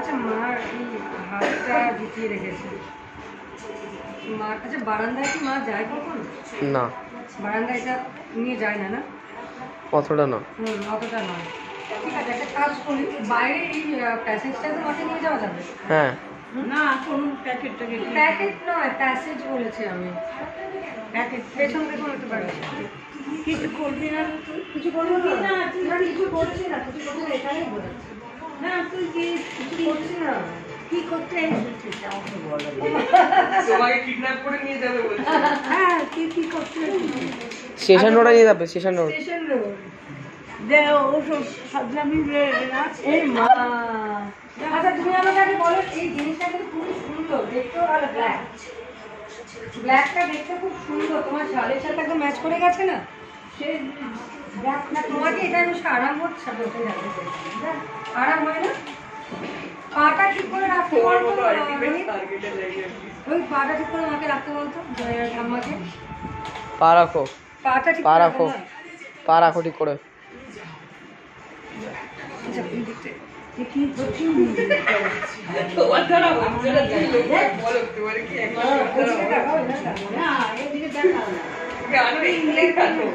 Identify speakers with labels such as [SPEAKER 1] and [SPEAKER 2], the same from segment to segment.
[SPEAKER 1] হচ্ছে মার এই হাতটা ঢুকিয়ে রেখেছে। মার কাছে বারান্দায় কি মা যায় কখন?
[SPEAKER 2] না,
[SPEAKER 1] বারান্দায় এটা নিয়ে যায় না, না
[SPEAKER 2] অতটা না।
[SPEAKER 1] অতটা নয়। ঠিক আছে, একটা কাজ করি, বাইরে এই প্যাসেজটা তো মাকে নিয়ে যাওয়া যাবে?
[SPEAKER 2] হ্যাঁ,
[SPEAKER 1] না কোন প্যাকেট নয়, প্যাসেজ বলেছি আমি। প্যাকেট পেছন দেখুন হতে পারে। কিছু করবি না, কিছু করবো না, কিছু করছি না, কিছু করবি না, এখানেই বলেছি না। তুই কিছু করছি না, কি করতে এসেছিস আমাকে বলো।
[SPEAKER 3] তোমাকে কিডন্যাপ করে নিয়ে যাবে বলছে।
[SPEAKER 1] হ্যাঁ, কি করতে এসেছিস?
[SPEAKER 2] স্টেশন রোডে নিয়ে যাবে, স্টেশন রোড।
[SPEAKER 1] স্টেশন রোড যে ওসব সাজলামি না। এই মা, আচ্ছা তুমি আমাকে আগে বলো, এই জিনিসটা কিন্তু খুব সুন্দর, দেখতেও ভালো। ব্ল্যাকটা দেখতে খুব সুন্দর, তোমার শালের সাথে একদম ম্যাচ করে গেছে না? সে ব্ল্যাক না, তোমাকে এটা বেশ আরাম হচ্ছে, বলতে যাবে আরাম হয় না? পাটা ঠিক করে রাখতে পারবো? ওই পাটা ঠিক করে আমাকে রাখতে বলতো ঠাম্মাকে।
[SPEAKER 2] পা রাখো,
[SPEAKER 1] পাটা ঠিক
[SPEAKER 2] পা
[SPEAKER 1] করে
[SPEAKER 2] রাখো, পা রাখো ঠিক করে।
[SPEAKER 1] আচ্ছা এই দিকটা কি করছি?
[SPEAKER 3] তোমার দ্বারা হচ্ছে না, বলো তোমার কি একটা
[SPEAKER 1] না এদিকে দেখাও না,
[SPEAKER 3] গানে লেখানো।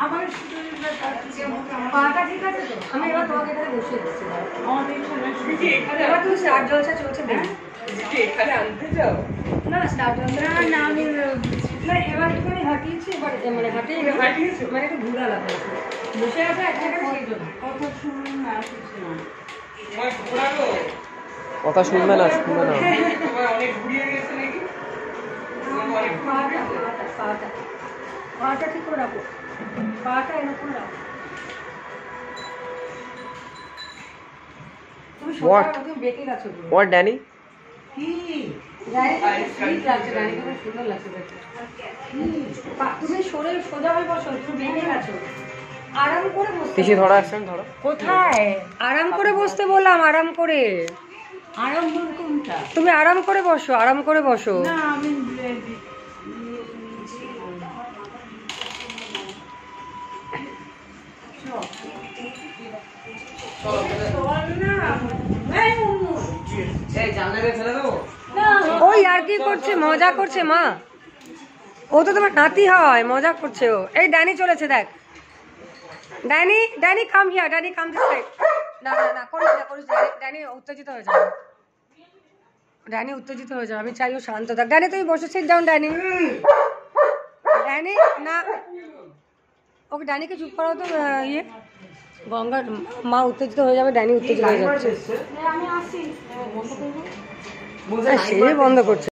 [SPEAKER 1] আমার পাটা ঠিক আছে তো? আমি এবার তোমাকে এখানে বসিয়ে দিচ্ছি। এবার তুমি স্টার জলসা চলছে দেখ।
[SPEAKER 3] এখানে আনতে যাও
[SPEAKER 1] না স্টার জলসা না, আমি না এবার একটুখানি হাঁটিয়েছি, এবার মানে হাঁটিয়েছি মানে একটু ঘুরা লাগাচ্ছি, বসে আছে এক জায়গায়, সেই জন্য কথা শুনুন না,
[SPEAKER 3] তোমার ঘোরানো
[SPEAKER 2] কথা শুনবে না, শুনবে না।
[SPEAKER 3] তোমার অনেক ঘুরিয়ে গেছে নাকি? তোমার অনেক
[SPEAKER 1] পাটা ঠিক করে রাখো, পাটা এরকম রাখো। তুমি
[SPEAKER 2] What?
[SPEAKER 1] তুমি বেঁকে গেছো পুরো।
[SPEAKER 2] What, Danny?
[SPEAKER 1] কি ড্যানি ঠিক লাগছে, ড্যানি খুব সুন্দর লাগছে দেখতে। তুমি সরে সোজা হয়ে বসো, তুমি বেঁকে গেছো। আরাম করে বসো।
[SPEAKER 2] পিছিয়ে ধরো, অ্যাকশন ধরো।
[SPEAKER 1] কোথায়? আরাম করে বসতে বললাম, আরাম করে। আরাম করে কোনটা? তুমি আরাম করে বসো, আরাম করে বসো। না আমি ওই আর কি করছে, মজা করছে মা। ও তো তোমার নাতি হয়, মজা করছে ও। এই ড্যানি চলেছে দেখ। Danny come here, Danny come this side. না না না, করিস না, করিস না। ড্যানি উত্তেজিত হয়ে যাবে, ড্যানি উত্তেজিত হয়ে যাবে। আমি চাই ও শান্ত থাক। ড্যানি তুমি বসে সিট ডাউন। ড্যানি না, ওকে ড্যানিকে চুপ করাও তো। ইয়ে গঙ্গার মা উত্তেজিত হয়ে যাবে, ড্যানি উত্তেজিত হয়ে যাচ্ছে। সে বন্ধ করছে।